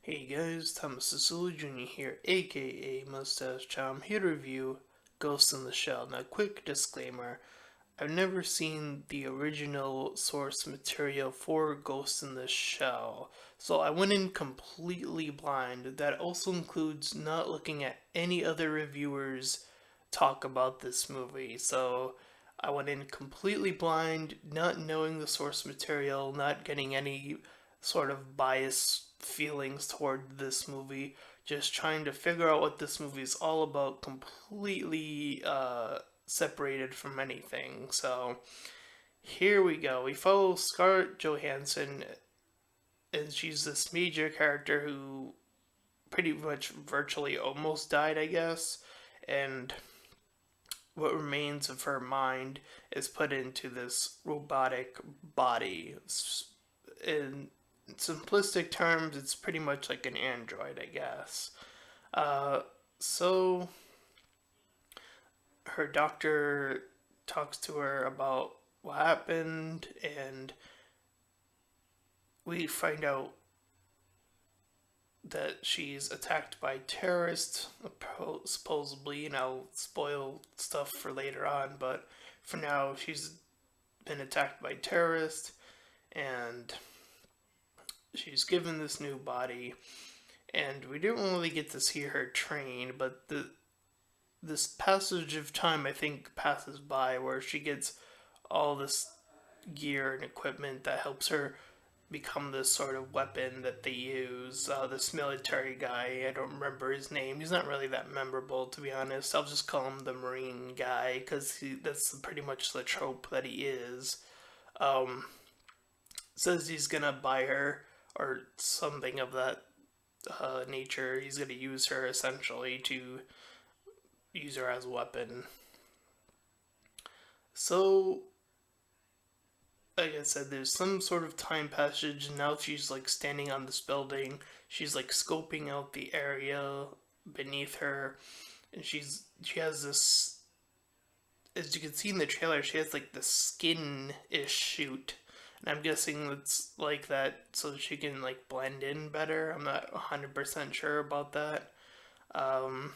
Hey guys, Thomas Cecily Jr. here, aka Mustached. I'm here to review Ghost in the Shell. Now, quick disclaimer, I've never seen the original source material for Ghost in the Shell, so I went in completely blind. That also includes not looking at any other reviewers talk about this movie, so I went in completely blind, not knowing the source material, not getting any sort of bias feelings toward this movie, just trying to figure out what this movie is all about, completely separated from anything. So here we go. We follow Scarlett Johansson, and she's this major character who pretty much virtually almost died, I guess, and what remains of her mind is put into this robotic body. In simplistic terms, it's pretty much like an android, I guess. Uh, so her doctor talks to her about what happened, and we find out that she's attacked by terrorists, supposedly, spoil stuff for later on, but for now, she's been attacked by terrorists, and she's given this new body, and we didn't really get to see her train, but this passage of time I think passes by where she gets all this gear and equipment that helps her become this sort of weapon that they use. This military guy, I don't remember his name. He's not really that memorable, to be honest. I'll just call him the Marine guy because that's pretty much the trope that he is. Um, Says he's gonna buy her or something of that nature. He's gonna use her essentially to use her as a weapon. So like I said, there's some sort of time passage, and now she's like standing on this building. She's like scoping out the area beneath her, and she has this. As you can see in the trailer, she has like the skin-ish shoot, and I'm guessing it's like that so that she can like blend in better. I'm not 100% sure about that. Um,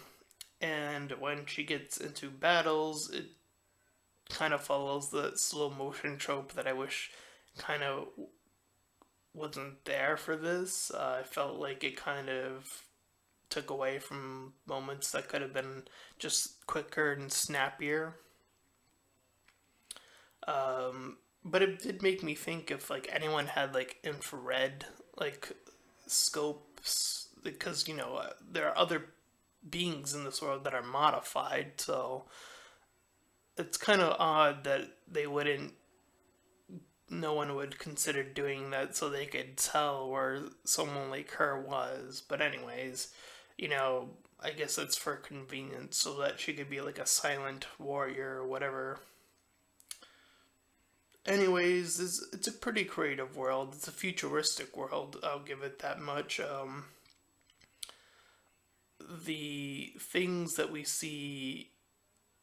and when she gets into battles, it kind of follows the slow motion trope that I wish kind of wasn't there for this. I felt like it kind of took away from moments that could have been just quicker and snappier. But it did make me think if like anyone had like infrared like scopes, because there are other beings in this world that are modified, so it's kind of odd that they wouldn't no one would consider doing that so they could tell where someone like her was. But anyways, I guess it's for convenience so that she could be like a silent warrior or whatever. Anyways, it's a pretty creative world. It's a futuristic world. I'll give it that much. The things that we see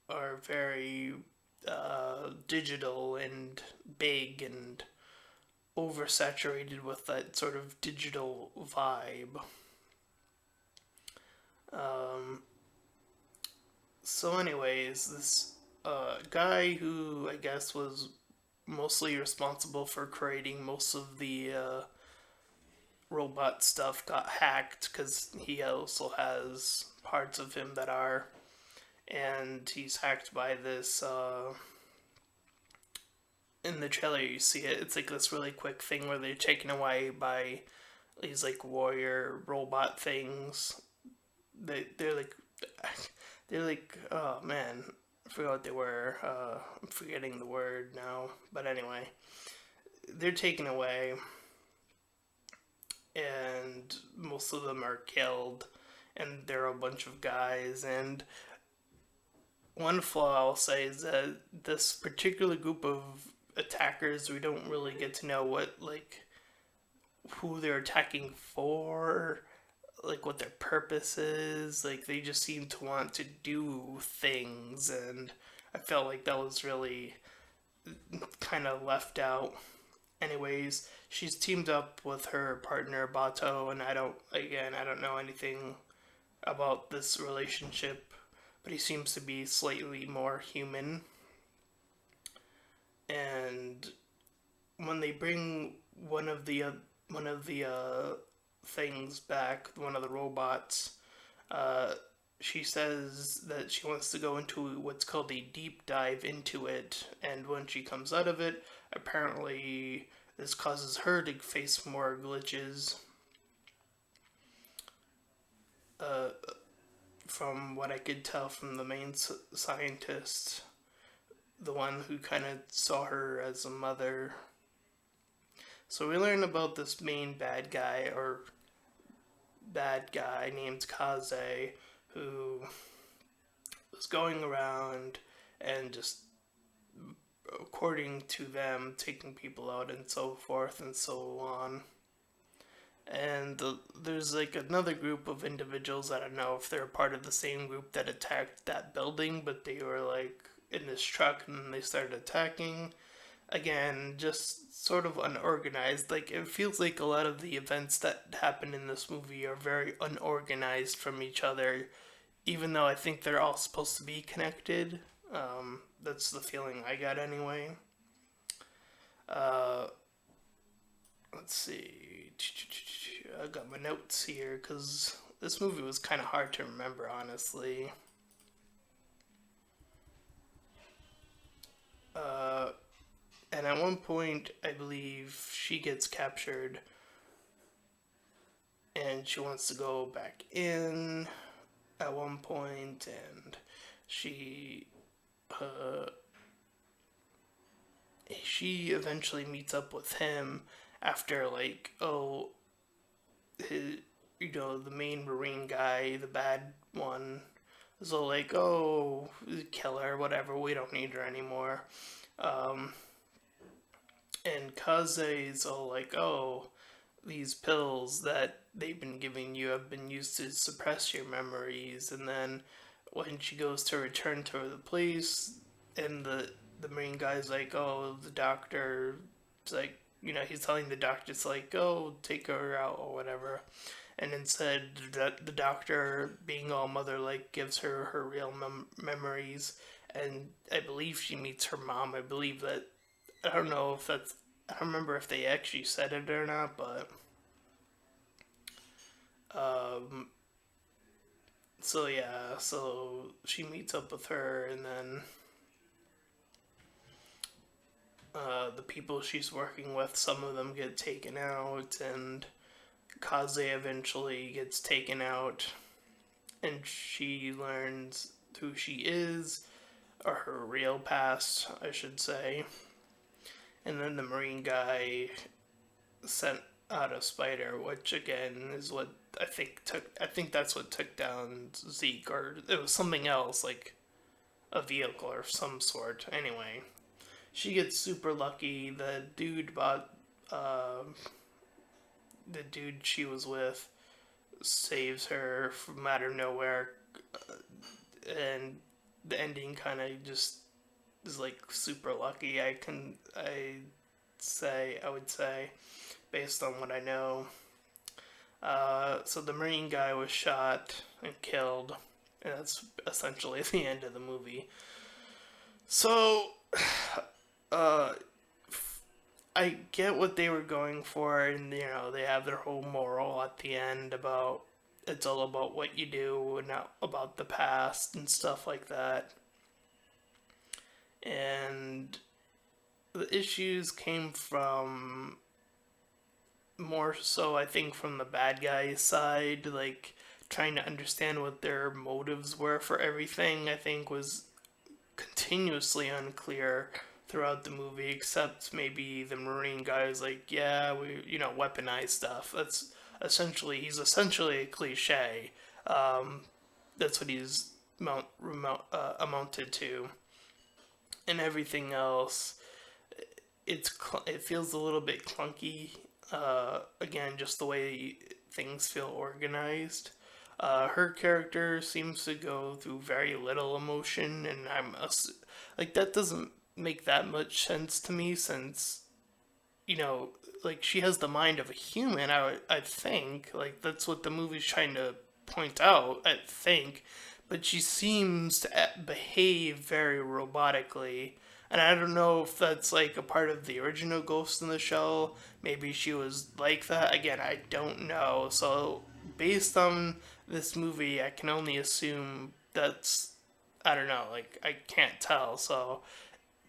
are very digital and big and oversaturated with that sort of digital vibe. Um, anyways, this guy who I guess was mostly responsible for creating most of the robot stuff got hacked because he also has parts of him that are, and he's hacked by this. In the trailer, you see it. It's like this really quick thing where they're taken away by these like warrior robot things. They're like they're like, oh man, I forgot what they were. I'm forgetting the word now. But anyway, they're taken away, and most of them are killed, and there are a bunch of guys. And one flaw I'll say is that this particular group of attackers, we don't really get to know who they're attacking for, like what their purpose is. Like they just seem to want to do things, and I felt like that was really kind of left out. Anyways, she's teamed up with her partner Bato, and I don't know anything about this relationship, but he seems to be slightly more human. And when they bring one of the things back, one of the robots, uh, she says that she wants to go into what's called a deep dive into it, and when she comes out of it, apparently this causes her to face more glitches. Uh, from what I could tell from the main scientist, the one who kind of saw her as a mother. So we learn about this main bad guy named Kaze, who was going around and just, according to them, taking people out and so forth and so on. And there's like another group of individuals, I don't know if they're part of the same group that attacked that building, but they were like in this truck and they started attacking. Again, just sort of unorganized. Like, it feels like a lot of the events that happen in this movie are very unorganized from each other, even though I think they're all supposed to be connected. That's the feeling I got anyway. Uh, let's see. I got my notes here because this movie was kind of hard to remember, honestly. Uh, and at one point, I believe she gets captured and she wants to go back in at one point, and she uh, she eventually meets up with him after like, his, the main marine guy, the bad one, is all like, oh, kill her, whatever, we don't need her anymore. um, and Kaze's all like, oh, these pills that they've been giving you have been used to suppress your memories. And then when she goes to return to the place, and the marine guy's like, oh, the doctor, it's like, he's telling the doctor, it's like, oh, take her out or whatever. And instead, the doctor, being all mother like, gives her her real memories. And I believe she meets her mom. I believe that, I don't know if that's, I don't remember if they actually said it or not, but um, so yeah, so she meets up with her, and then the people she's working with, some of them get taken out, and Kaze eventually gets taken out, and she learns who she is, or her real past, I should say. And then the Marine guy sent out a spider, which again is what I think took. I think that's what took down Zeke, or it was something else, like a vehicle or some sort. Anyway, she gets super lucky. Uh, the dude she was with saves her from out of nowhere, and the ending kind of just is like super lucky. I would say, based on what I know. So the Marine guy was shot and killed, and that's essentially the end of the movie. So, uh, I get what they were going for, and they have their whole moral at the end about it's all about what you do and not about the past and stuff like that. And the issues came from, more so I think, from the bad guy's side, like trying to understand what their motives were for everything, I think was continuously unclear throughout the movie, except maybe the Marine guy is like, yeah, we, weaponize stuff. He's essentially a cliche. Um, that's what he's amounted to. And everything else, it feels a little bit clunky. Again, just the way things feel organized. Her character seems to go through very little emotion, and like, that doesn't make that much sense to me, since you know, like she has the mind of a human. I think like that's what the movie's trying to point out. I think, but she seems to behave very robotically. And I don't know if that's like a part of the original Ghost in the Shell. Maybe she was like that. Again, I don't know. So, based on this movie, I can only assume that's, I don't know, like, I can't tell. So,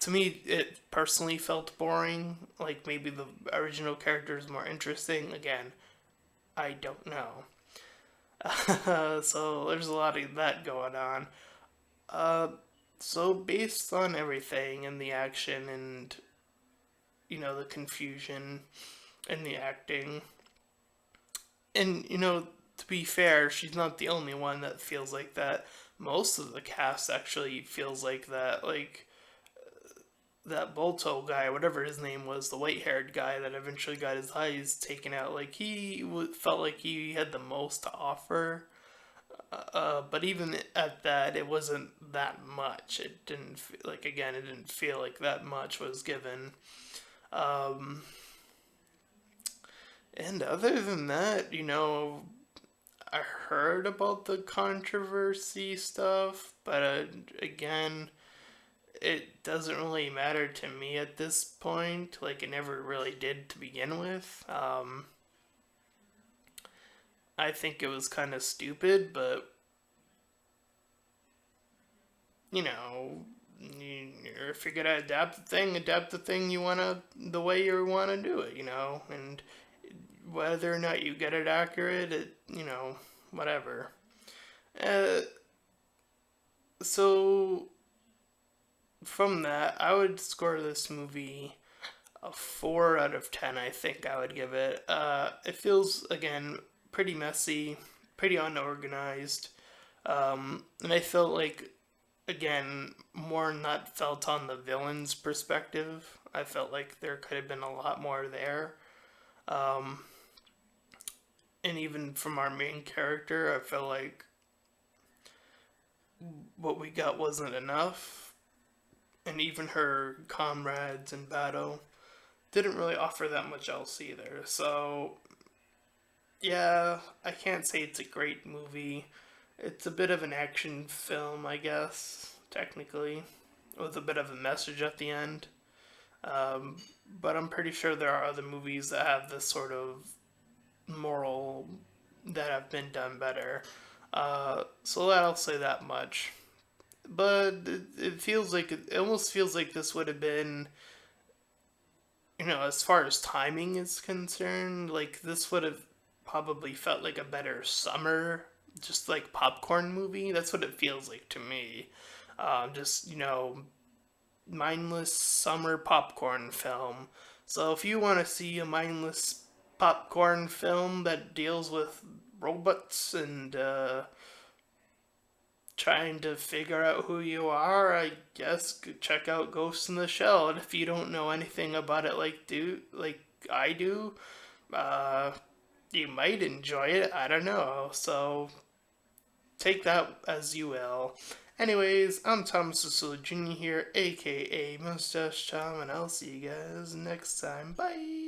to me, it personally felt boring. Like, maybe the original character is more interesting. Again, I don't know. So, there's a lot of that going on. Uh, so, based on everything and the action and, the confusion and the acting, and, to be fair, she's not the only one that feels like that. Most of the cast actually feels like that. Like, that Bolto guy, whatever his name was, the white haired guy that eventually got his eyes taken out, like he felt like he had the most to offer. But even at that, it wasn't that much. It didn't like again, it didn't feel like that much was given. Um, and other than that, I heard about the controversy stuff, but again, it doesn't really matter to me at this point. Like, it never really did to begin with. I think it was kind of stupid, but, you know, if you're gonna adapt the thing the way you wanna do it, and whether or not you get it accurate, whatever. Uh, so from that, I would score this movie a 4 out of 10. I think I would give it. It feels again pretty messy, pretty unorganized, and I felt like again more not felt on the villain's perspective. I felt like there could have been a lot more there. Um, and even from our main character, I felt like what we got wasn't enough. And even her comrades in battle didn't really offer that much else either. So, yeah, I can't say it's a great movie. It's a bit of an action film, I guess, technically, with a bit of a message at the end. Um, but I'm pretty sure there are other movies that have this sort of moral that have been done better. So that I'll say that much. But it feels like it almost feels like this would have been, as far as timing is concerned, like this would have probably felt like a better summer, just like popcorn movie. That's what it feels like to me. Just mindless summer popcorn film. So if you want to see a mindless popcorn film that deals with robots and trying to figure out who you are, I guess check out Ghost in the Shell. And if you don't know anything about it like I do, uh, you might enjoy it. I don't know. So take that as you will. Anyways, I'm Thomas Cecily Jr. here, aka Mustached, and I'll see you guys next time. Bye!